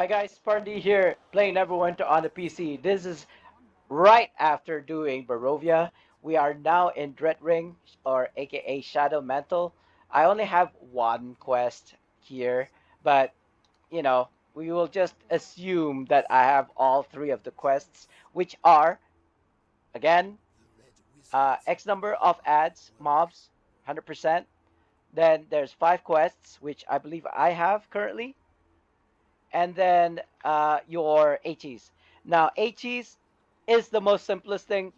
Hi guys, Party here, playing Neverwinter on the PC. This is right after doing Barovia. We are now in Dread Ring, or aka Shadow Mantle. I only have one quest here, but we will just assume that I have all three of the quests, which are, again, X number of ads, mobs, 100%. Then there's five quests, which I believe I have currently, and then your HEs. Now, HEs is the most simplest thing.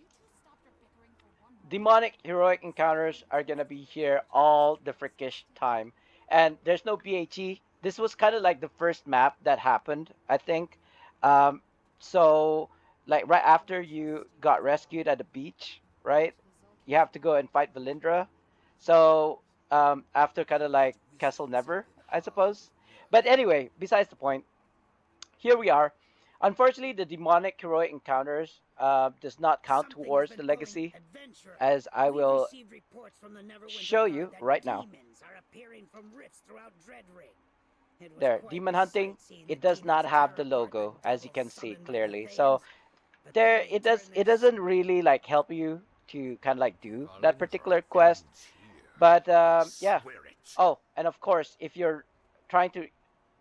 Demonic heroic encounters are gonna be here all the frickish time, and there's no BHE. This was kind of like the first map that happened, I think. Um, so, like right after you got rescued at the beach, right? You have to go and fight Valindra. So, after kind of like Castle Never, I suppose. But anyway, besides the point, here we are. Unfortunately, the demonic heroic encounters does not count towards the legacy, as I will show you right now. There, demon hunting, it does not have the logo, as you can see clearly. So there, it doesn't really like help you to kind of like do that particular quest. But yeah. Oh, and of course, if you're trying to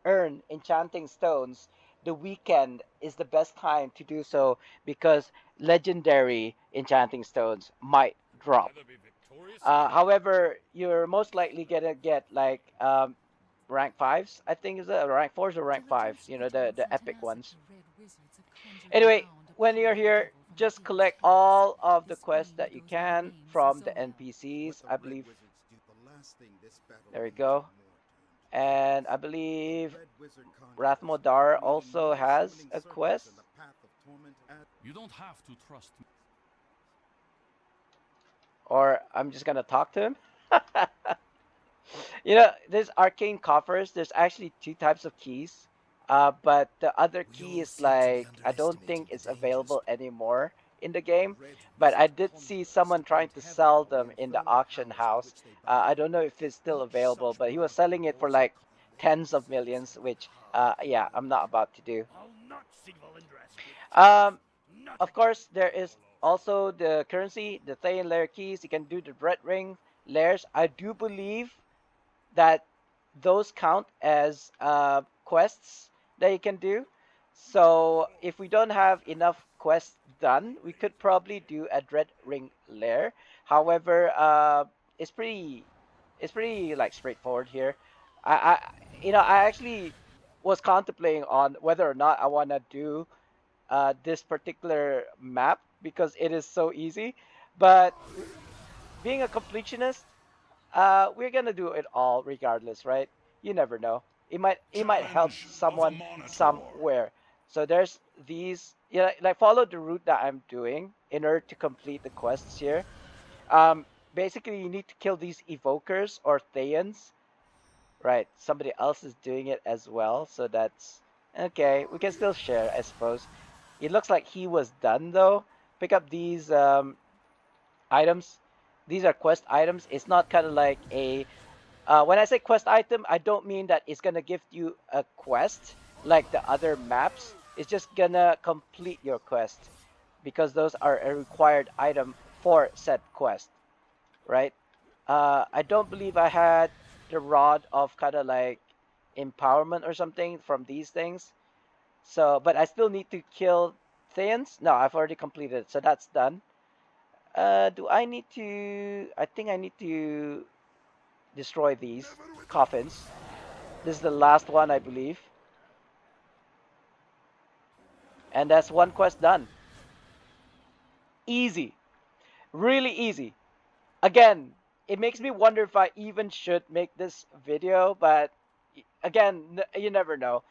earn enchanting stones, the weekend is the best time to do so because legendary enchanting stones might drop. However, you're most likely gonna get like rank fives. I think is it rank fours or rank fives. You know, the epic ones. Anyway, when you're here, just collect all of the quests that you can from the NPCs. I believe. There we go. And I believe Rathmodar also has a quest. You don't have to trust me. Or I'm just gonna talk to him. There's arcane coffers. There's actually two types of keys. But the other key is like I don't think it's available anymore in the game. But I did see someone trying to sell them in the auction house. I don't know if it's still available, but he was selling it for like tens of millions, which yeah, I'm not about to do. Um, of course, there is also the currency, the Thayan layer keys. You can do the Red Ring layers. I do believe that those count as quests that you can do. So if we don't have enough quests done, we could probably do a Dread Ring lair. However, it's pretty, it's pretty like straightforward here. I actually was contemplating on whether or not I want to do this particular map because it is so easy. But being a completionist, we're gonna do it all regardless, right? You never know. It might help someone somewhere. So there's these, like follow the route that I'm doing in order to complete the quests here. Basically, you need to kill these evokers or Thayans. Right, somebody else is doing it as well, so that's okay. We can still share, I suppose. It looks like he was done though. Pick up these items. These are quest items. It's not kind of like a when I say quest item, I don't mean that it's gonna give you a quest like the other maps. It's just gonna complete your quest because those are a required item for said quest, right? I don't believe I had the rod of kind of like empowerment or something from these things. So, but I still need to kill Thayans. No, I've already completed it, so that's done. Do I need to? I think I need to destroy these coffins. This is the last one, I believe. And that's one quest done. Easy. Really easy. Again, it makes me wonder if I even should make this video, but again, you never know.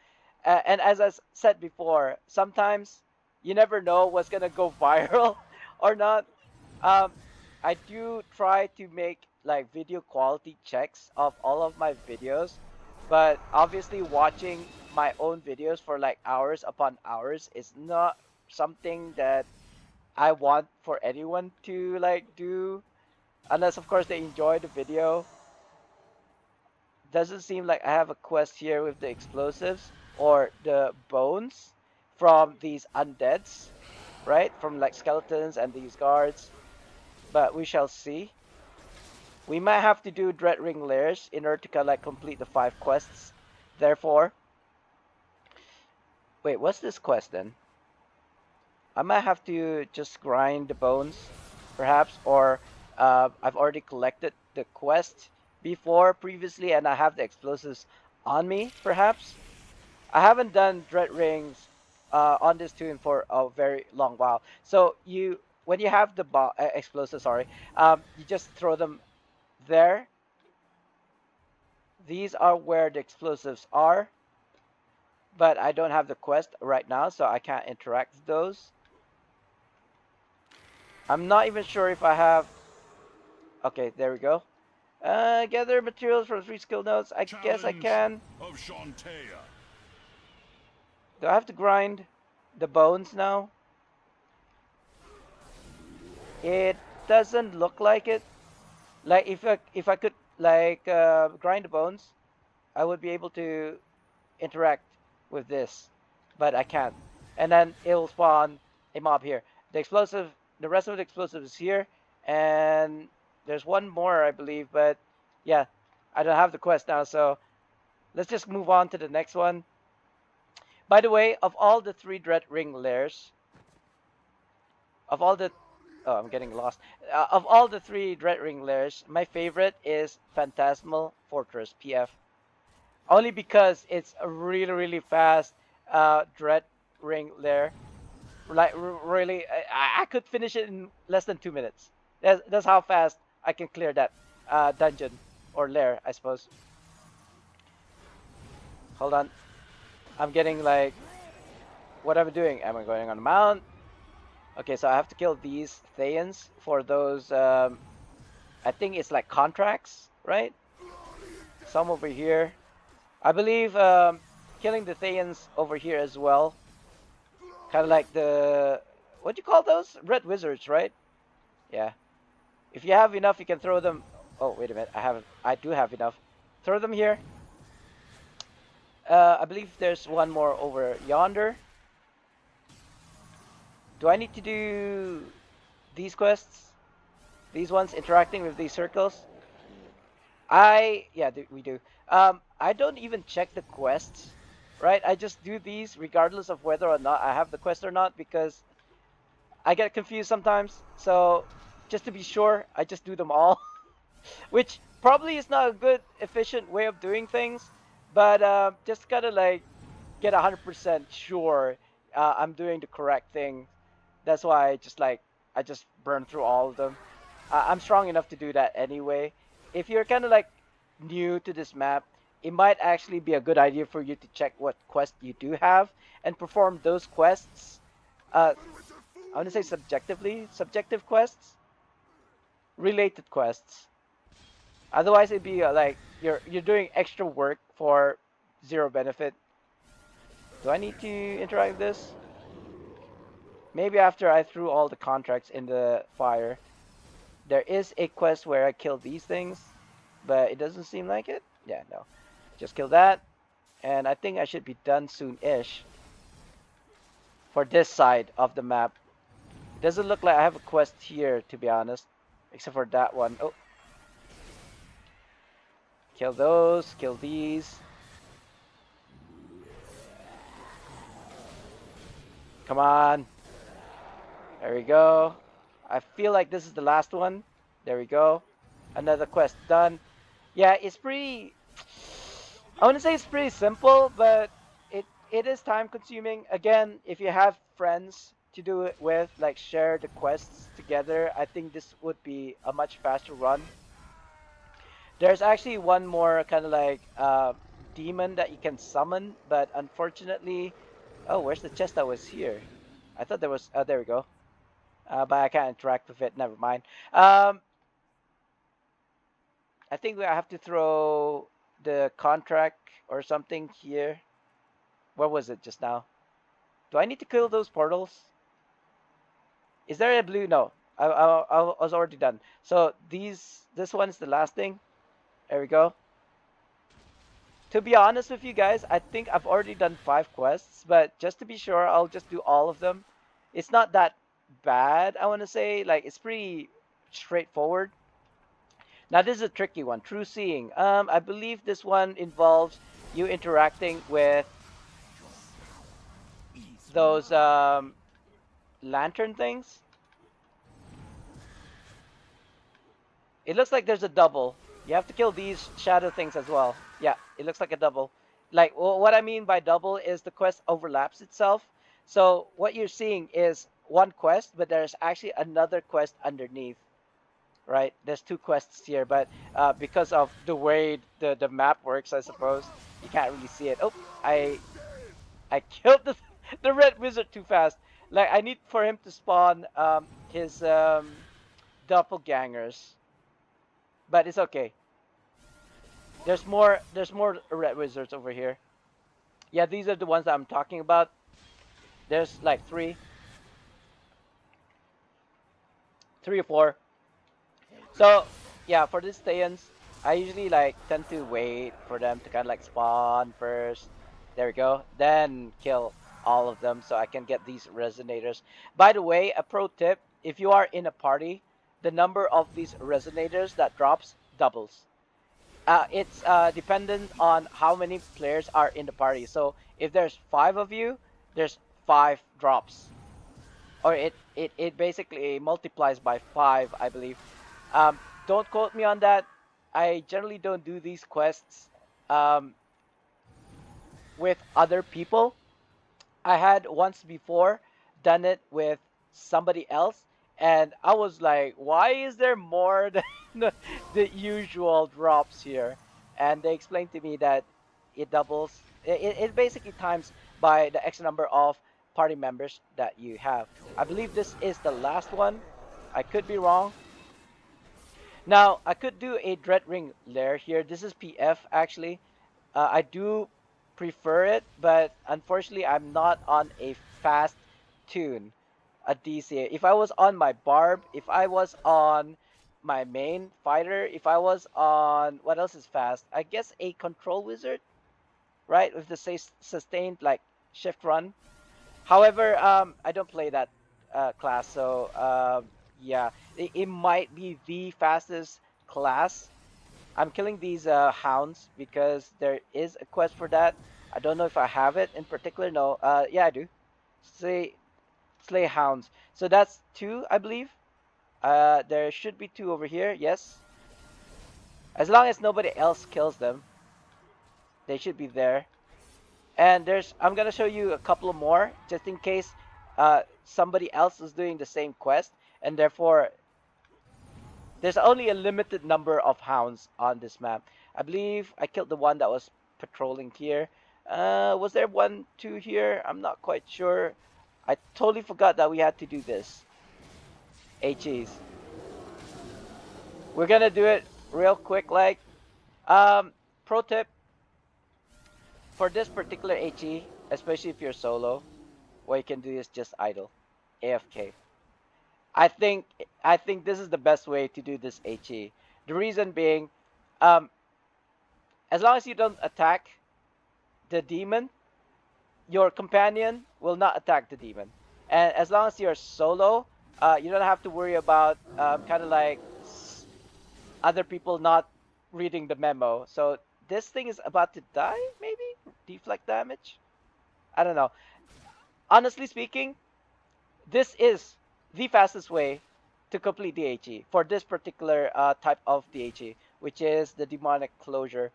And as I said before, sometimes you never know what's gonna go viral or not. Um, I do try to make like video quality checks of all of my videos, but obviously watching my own videos for like hours upon hours is not something that I want for anyone to like do, unless of course they enjoy the video. Doesn't seem like I have a quest here with the explosives. or the bones from these undeads, right? From like skeletons and these guards. But we shall see. We might have to do Dread Ring Lairs in order to like complete the 5 quests. Therefore, wait, what's this quest then? I might have to just grind the bones, perhaps, or I've already collected the quest before previously, and I have the explosives on me, perhaps. I haven't done Dread Rings on this tune for a very long while. So when you have the explosives, sorry, you just throw them there. These are where the explosives are, but I don't have the quest right now, so I can't interact with those. I'm not even sure if I have. Okay, there we go. Gather materials from 3 skill notes. I guess I Challenge can. of Shantea. Do I have to grind the bones now? It doesn't look like it. Like if I could like grind the bones, I would be able to interact with this, but I can't. And then it'll spawn a mob here. The rest of the explosive is here, and there's one more, I believe, but yeah, I don't have the quest now, so let's just move on to the next one. By the way, of all the 3 Dread Ring lairs, of all the oh, I'm getting lost. Of all the 3 Dread Ring lairs, my favorite is Phantasmal Fortress (PF). Only because it's a really really fast Dread Ring lair. Like really, I could finish it in less than 2 minutes. That's how fast I can clear that dungeon or lair, I suppose. Hold on, I'm getting like what am I doing? Am I going on a mount? Okay, so I have to kill these Thayans for those. I think it's like contracts, right? Some over here. I believe killing the Thayans over here as well. Kind of like the what do you call those? Red wizards, right? Yeah. If you have enough, you can throw them. Oh, wait a minute. I do have enough. Throw them here. I believe there's one more over yonder. Do I need to do these quests? These ones interacting with these circles? Yeah, we do. I don't even check the quests, right? I just do these regardless of whether or not I have the quest or not because I get confused sometimes. So just to be sure, I just do them all, which probably is not a good, efficient way of doing things. But just gotta like get 100% sure I'm doing the correct thing. That's why I just burn through all of them. I'm strong enough to do that anyway. If you're kind of like new to this map, it might actually be a good idea for you to check what quest you do have and perform those quests. I want to say subjective quests, related quests. Otherwise, it'd be like you're doing extra work for zero benefit. Do I need to interact with this? Maybe after I threw all the contracts in the fire. There is a quest where I kill these things, but it doesn't seem like it. Yeah, no. Just kill that, and I think I should be done soon-ish for this side of the map. It doesn't look like I have a quest here, to be honest, except for that one. Oh, kill those, kill these. Come on. There we go. I feel like this is the last one. There we go. Another quest done. Yeah, it's pretty. I wouldn't say it's pretty simple, but it is time consuming. Again, if you have friends to do it with, like share the quests together, I think this would be a much faster run. There's actually one more kind of like demon that you can summon, but unfortunately, oh, where's the chest that was here? I thought there was. Oh, there we go. But I can't interact with it. Never mind. I think we have to throw the contract or something here. Where was it just now? Do I need to kill those portals? Is there a blue? No. I was already done. So this one's the last thing. There we go. To be honest with you guys, I think I've already done 5 quests, but just to be sure, I'll just do all of them. It's not that bad, I want to say. Like, it's pretty straightforward. Now, this is a tricky one. True seeing. I believe this one involves you interacting with those lantern things. It looks like there's a double. You have to kill these shadow things as well. Yeah, it looks like a double. Like, what I mean by double is the quest overlaps itself. So what you're seeing is one quest, but there's actually another quest underneath, right? There's 2 quests here, but because of the way the map works, I suppose you can't really see it. Oh, I killed the red wizard too fast. Like, I need for him to spawn his doppelgangers, but it's okay. There's more red wizards over here. Yeah, these are the ones that I'm talking about. There's like three or four. So yeah, for these Thayans, I usually like tend to wait for them to kind of like spawn first. There we go. Then kill all of them so I can get these resonators. By the way, a pro tip: if you are in a party, the number of these resonators that drops doubles. It's dependent on how many players are in the party. So if there's 5 of you, there's 5 drops, or it basically multiplies by 5, I believe. Don't quote me on that. I generally don't do these quests um, with other people. I had once before done it with somebody else, and I was like, why is there more than the usual drops here? And they explained to me that it doubles, it basically times by the X number of party members that you have. I believe this is the last one. I could be wrong. Now, I could do a Dread Ring lair here. This is PF actually. I do prefer it, but unfortunately, I'm not on a fast tune, a DC. If I was on my Barb, if I was on my main fighter, if I was on what else is fast? I guess a Control Wizard, right? With the sustained like shift run. However, I don't play that class, so yeah, it might be the fastest class. I'm killing these hounds because there is a quest for that. I don't know if I have it in particular. No. Yeah, I do. Slay, slay hounds. So that's 2, I believe. There should be 2 over here. Yes. As long as nobody else kills them, they should be there. And I'm gonna show you a couple more just in case somebody else is doing the same quest, and therefore there's only a limited number of hounds on this map. I believe I killed the one that was patrolling here. Was there 1, 2 here? I'm not quite sure. I totally forgot that we had to do this. HEs. We're gonna do it real quick. Like, um, pro tip for this particular HE, especially if you're solo, what you can do is just idle, AFK. I think I think this is the best way to do this HE. The reason being, um, as long as you don't attack the demon, your companion will not attack the demon. And as long as you're solo, you don't have to worry about kind of like other people not reading the memo. So this thing is about to die, maybe? Deflect damage? I don't know. Honestly speaking, this is the fastest way to complete DHE for this particular type of DHE, which is the demonic closure.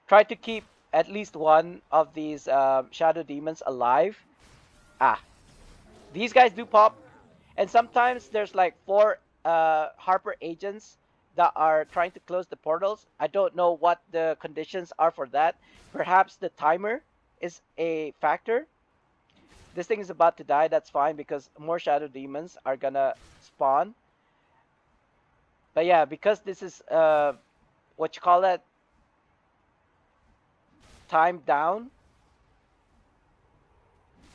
Try to keep at least one of these shadow demons alive. Ah, these guys do pop, and sometimes there's like 4 Harper agents that are trying to close the portals. I don't know what the conditions are for that. Perhaps the timer is a factor. This thing is about to die. That's fine because more shadow demons are gonna spawn. But yeah, because this is what you call that, time down.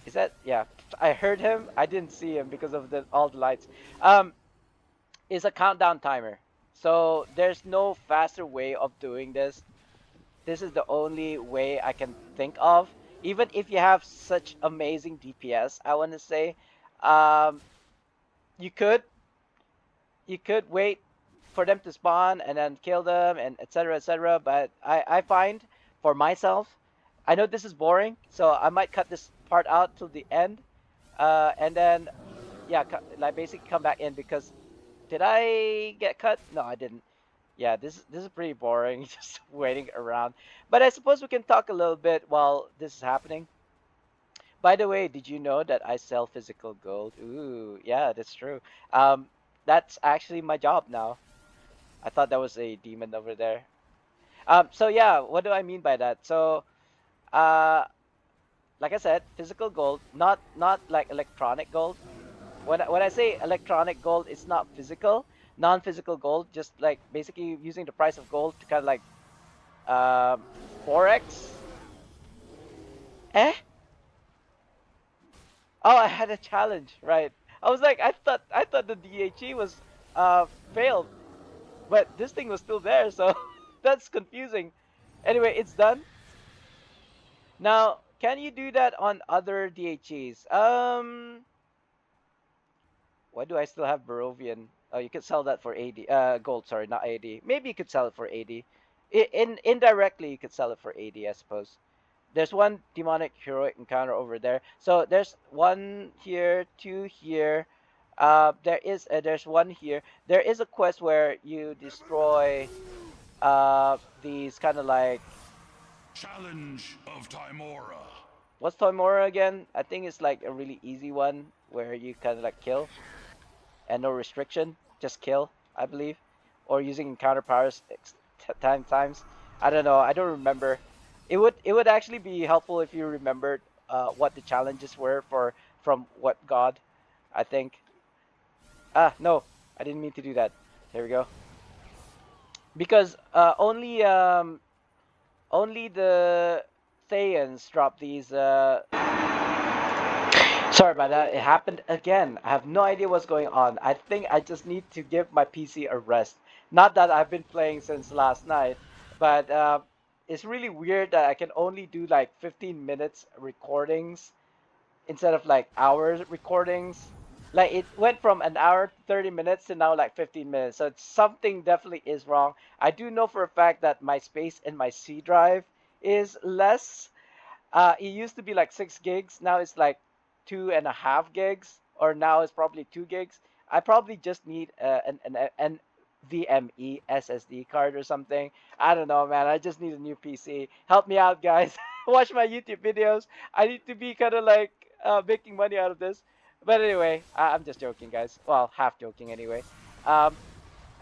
Is that, yeah? I heard him. I didn't see him because of all the lights. Um, is a countdown timer. So there's no faster way of doing this. this is the only way I can think of. Even if you have such amazing DPS, I want to say, um, you could you could wait for them to spawn and then kill them and etc etc. But I find for myself, I know this is boring, so I might cut this part out till the end, and then yeah, like basically come back in because did I get cut? No, I didn't. Yeah, this is pretty boring, just waiting around. But I suppose we can talk a little bit while this is happening. By the way, did you know that I sell physical gold? Ooh, yeah, that's true. Um, that's actually my job now. I thought that was a demon over there. So yeah, what do I mean by that? So, uh, like I said, physical gold, not like electronic gold. When I say electronic gold, it's not physical, non-physical gold. Just like basically using the price of gold to kind of like um, forex. Eh? Oh, I had a challenge, right? I was like, I thought the DHE was failed, but this thing was still there, so that's confusing. Anyway, it's done. Now, can you do that on other DHEs? Why do I still have Barovian? Oh, you could sell that for 80 gold, sorry, not 80. Maybe you could sell it for 80. Indirectly you could sell it for 80, I suppose. There's one demonic heroic encounter over there. So there's one here, two here. There's one here. There is a quest where you destroy these kind of like Challenge of Timora. what's Toimora again? I think it's like a really easy one where you kind of like kill and no restriction, just kill, I believe, or using encounter powers 10 times. I don't know. I don't remember. It would actually be helpful if you remembered what the challenges were for from what god. I think. Ah, no, I didn't mean to do that. There we go. Because only the Thayans drop these Sorry about that. It happened again. I have no idea what's going on. I think I just need to give my PC a rest. Not that I've been playing since last night, but it's really weird that I can only do like 15 minutes recordings instead of like hours recordings. Like it went from an hour to 30 minutes to now like 15 minutes. So something definitely is wrong. I do know for a fact that my space in my C drive is less. It used to be like 6 gigs. Now it's like 2.5 gigs, or now it's probably 2 gigs. I probably just need an VME SSD card or something. I don't know, man. I just need a new PC. Help me out, guys. Watch my YouTube videos. I need to be kind of like making money out of this. But anyway, I'm just joking, guys. Well, half joking anyway. Um,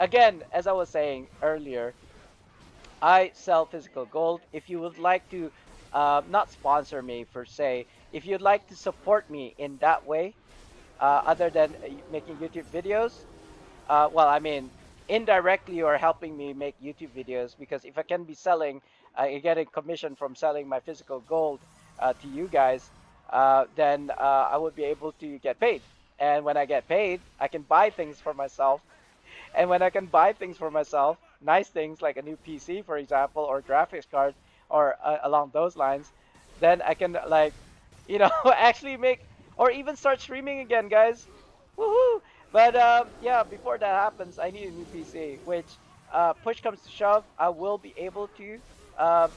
Again, as I was saying earlier, I sell physical gold. If you would like to, not sponsor me per se, if you'd like to support me in that way, other than making YouTube videos, well, I mean, indirectly you are helping me make YouTube videos because if I can be selling, getting commission from selling my physical gold to you guys, then I would be able to get paid. And when I get paid, I can buy things for myself, and when I can buy things for myself, nice things like a new PC, for example, or graphics card, or along those lines, then I can like, actually make or even start streaming again, guys. Woohoo! But yeah, before that happens, I need a new PC. Which, push comes to shove, I will be able to, uh,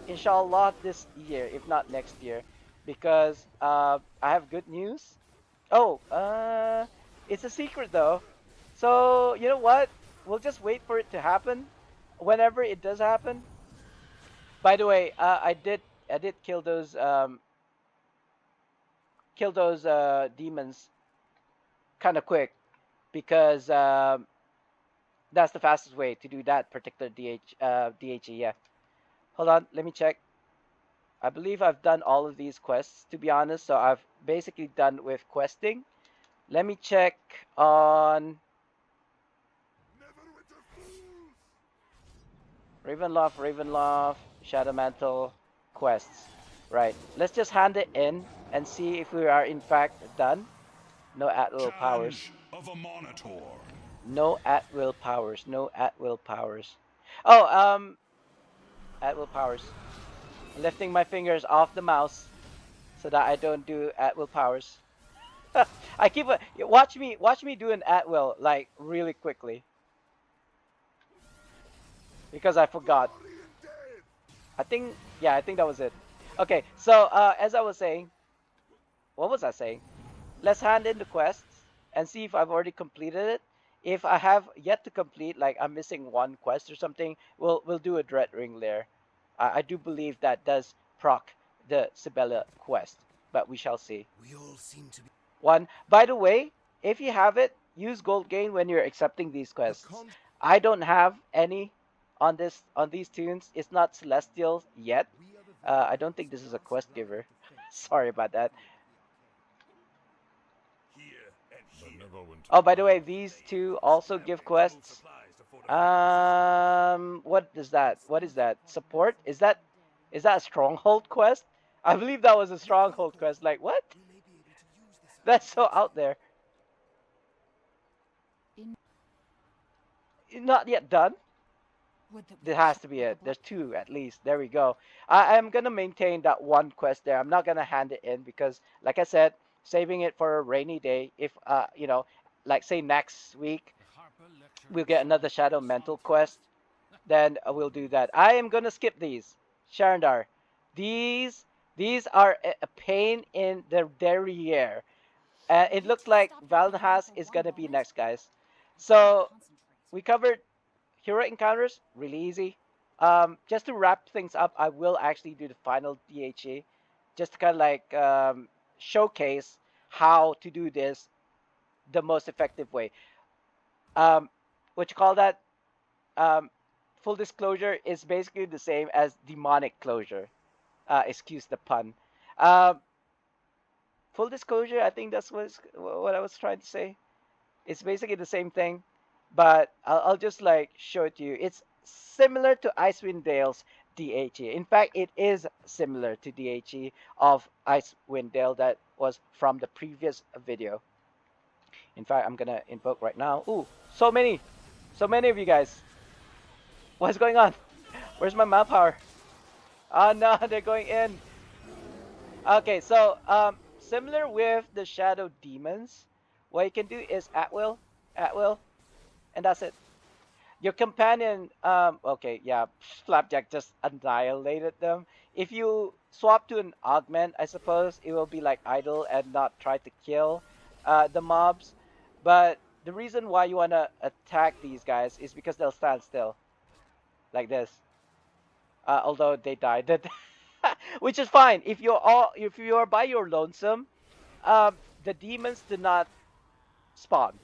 inshallah, this year, if not next year, because I have good news. Oh, it's a secret though. So, you know what? We'll just wait for it to happen. Whenever it does happen. By the way, I did kill those demons kind of quick because that's the fastest way to do that particular DHE. Yeah. Hold on, let me check. I believe I've done all of these quests to be honest, so I've basically done with questing. Let me check on Ravenloft, Shadow Mantle, quests. Right. Let's just hand it in and see if we are in fact done. No at will powers. Challenge of a Monitor. No at will powers. No at will powers. Oh, at will powers. I'm lifting my fingers off the mouse so that I don't do at will powers. I keep a, watch me do an at will like really quickly because I forgot. I think yeah, I think that was it. Okay, so as I was saying, what was I saying? Let's hand in the quests and see if I've already completed it. If I have yet to complete, like I'm missing one quest or something, we'll do a dread ring lair. I do believe that does proc the Sybella quest, but we shall see. We all seem to be. One, by the way, if you have it, use gold gain when you're accepting these The quests. con. I don't have any on these tunes. It's not celestial yet. We are the I very don't think ones this who is a last quest line giver. of defense. Sorry about that. Here and here. Oh, by the way, these two also give quests. What is that? What is that? Support? Is that a stronghold quest? I believe that was a With stronghold luck, quest. Like what? we may be able to use this That's so upgrade. out there. Not yet done. There has to be it. There's two at least. There we go. I'm gonna maintain that one quest there. I'm not gonna hand it in because, like I said, saving it for a rainy day. If like say next week we'll get another Shadow Mental quest, then we'll do that. I am gonna skip these. Sharandar, these these are a pain in the derriere. It looks like Valnhas is gonna be next, guys. So we covered hero encounters, really easy. Just to wrap things up, I will actually do the final DHE, just to kind of like showcase how to do this the most effective way. Um, what you call that? Um, full disclosure is basically the same as demonic closure. Excuse the pun. Um, full disclosure, I think that's what I was trying to say. It's basically the same thing, but I'll just like show it to you. It's similar to Icewind Dale's DHE. In fact, it is similar to DHE of Icewind Dale that was from the previous video. In fact, I'm gonna invoke right now. Ooh, so many of you guys. What's going on? Where's my map power? Oh no, they're going in. Okay, so similar with the Shadow Demons, what you can do is at will, and that's it. Your companion, okay, yeah, Flapjack just annihilated them. If you swap to an augment, I suppose it will be like idle and not try to kill the mobs. But the reason why you want to attack these guys is because they'll stand still, like this. Although they died, which is fine. If you're by your lonesome, the demons do not spawn.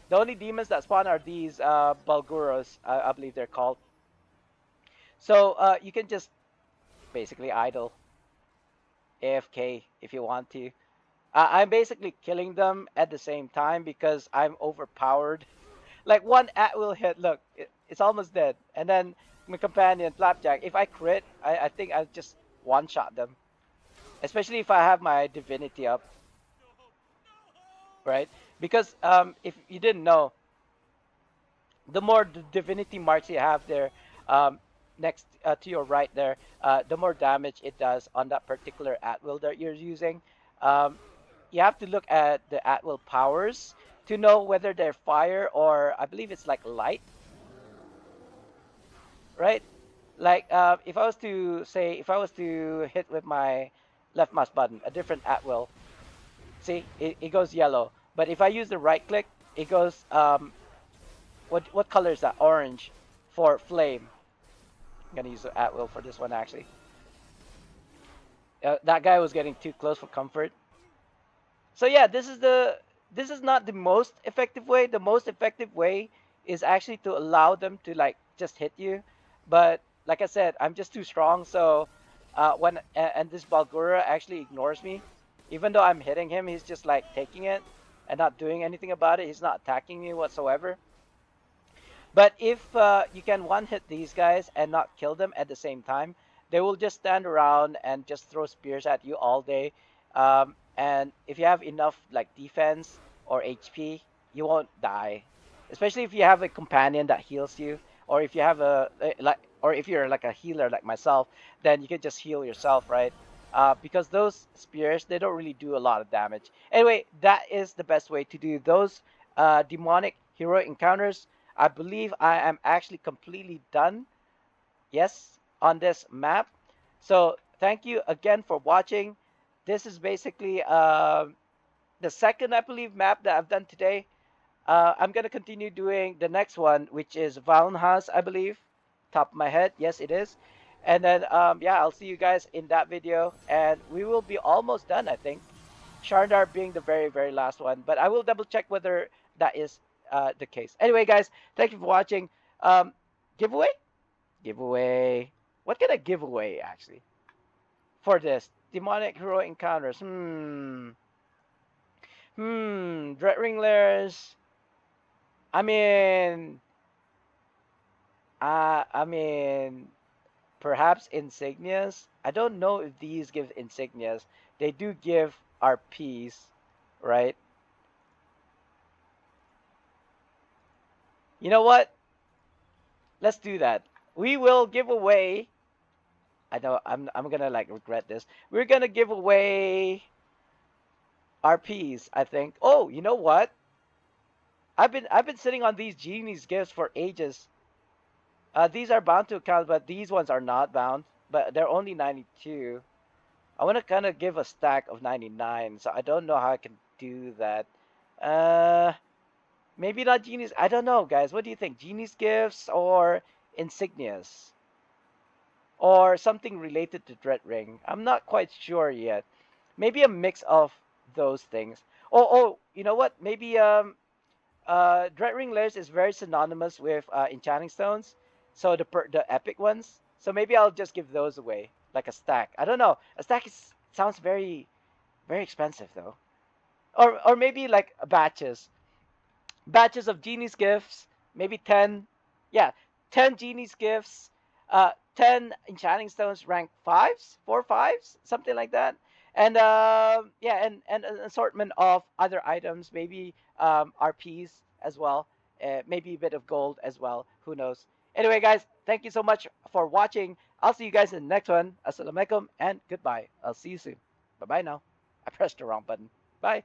The only demons that spawn are these Balguros, I believe they're called. So you can just basically idle AFK if you want to. I'm basically killing them at the same time because I'm overpowered. Like one at will hit, look, it's almost dead. And then my companion, Flapjack, if I crit, I think I'll just one-shot them. Especially if I have my divinity up, right? Because if you didn't know, the more divinity marks you have there, next to your right there, the more damage it does on that particular at will that you're using. Um, you have to look at the at will powers to know whether they're fire or I believe it's like light, right? Like if I was to say, if I was to hit with my left mouse button, a different at will, see, it goes yellow. But if I use the right click, it goes what color is that? Orange for flame. I'm gonna use the at will for this one actually. That guy was getting too close for comfort. So yeah, this is not the most effective way. The most effective way is actually to allow them to like just hit you. But like I said, I'm just too strong. So when and this Balgura actually ignores me, even though I'm hitting him, he's just like taking it and not doing anything about it. He's not attacking me whatsoever. But if you can one hit these guys and not kill them at the same time, they will just stand around and just throw spears at you all day. And if you have enough like defense or HP, you won't die. Especially if you have a companion that heals you, or if you have a like or if you're like a healer like myself, then you can just heal yourself, right? Because those spears, they don't really do a lot of damage. Anyway, that is the best way to do those demonic hero encounters. I believe I am actually completely done, yes, on this map. So thank you again for watching. This is basically the second, I believe, map that I've done today. I'm gonna continue doing the next one, which is Valnhas, I believe. Top of my head, yes, it is. And then, yeah, I'll see you guys in that video, and we will be almost done, I think. Sharndar being the very, very last one, but I will double check whether that is the case. Anyway, guys, thank you for watching. Giveaway? Giveaway. What can I give away actually for this demonic hero encounters? Dread Ringlers. I mean, I mean, perhaps insignias. I don't know if these give insignias. They do give RPs, right? You know what? Let's do that. We will give away. I know I'm gonna like regret this. We're gonna give away RPs. I think. Oh, you know what? I've been sitting on these genies gifts for ages. These are bound to account, but these ones are not bound. But they're only 92. I want to kind of give a stack of 99, so I don't know how I can do that. Uh, Maybe not genies. I don't know, guys. What do you think? Genies gifts or insignias or something related to Dread Ring? I'm not quite sure yet. Maybe a mix of those things. Oh, you know what? Maybe Dread Ring Layers is very synonymous with enchanting stones, so the epic ones. So maybe I'll just give those away like a stack. I don't know. A stack sounds very very expensive though. Or maybe like batches of Genie's gifts, maybe 10. Yeah, 10 Genie's gifts, 10 enchanting stones rank fives, 4 5s, something like that. And yeah, and an assortment of other items, maybe RPs as well, maybe a bit of gold as well. Who knows? Anyway, guys, thank you so much for watching. I'll see you guys in the next one. Assalamualaikum and goodbye. I'll see you soon. Bye bye now. I pressed the wrong button. Bye.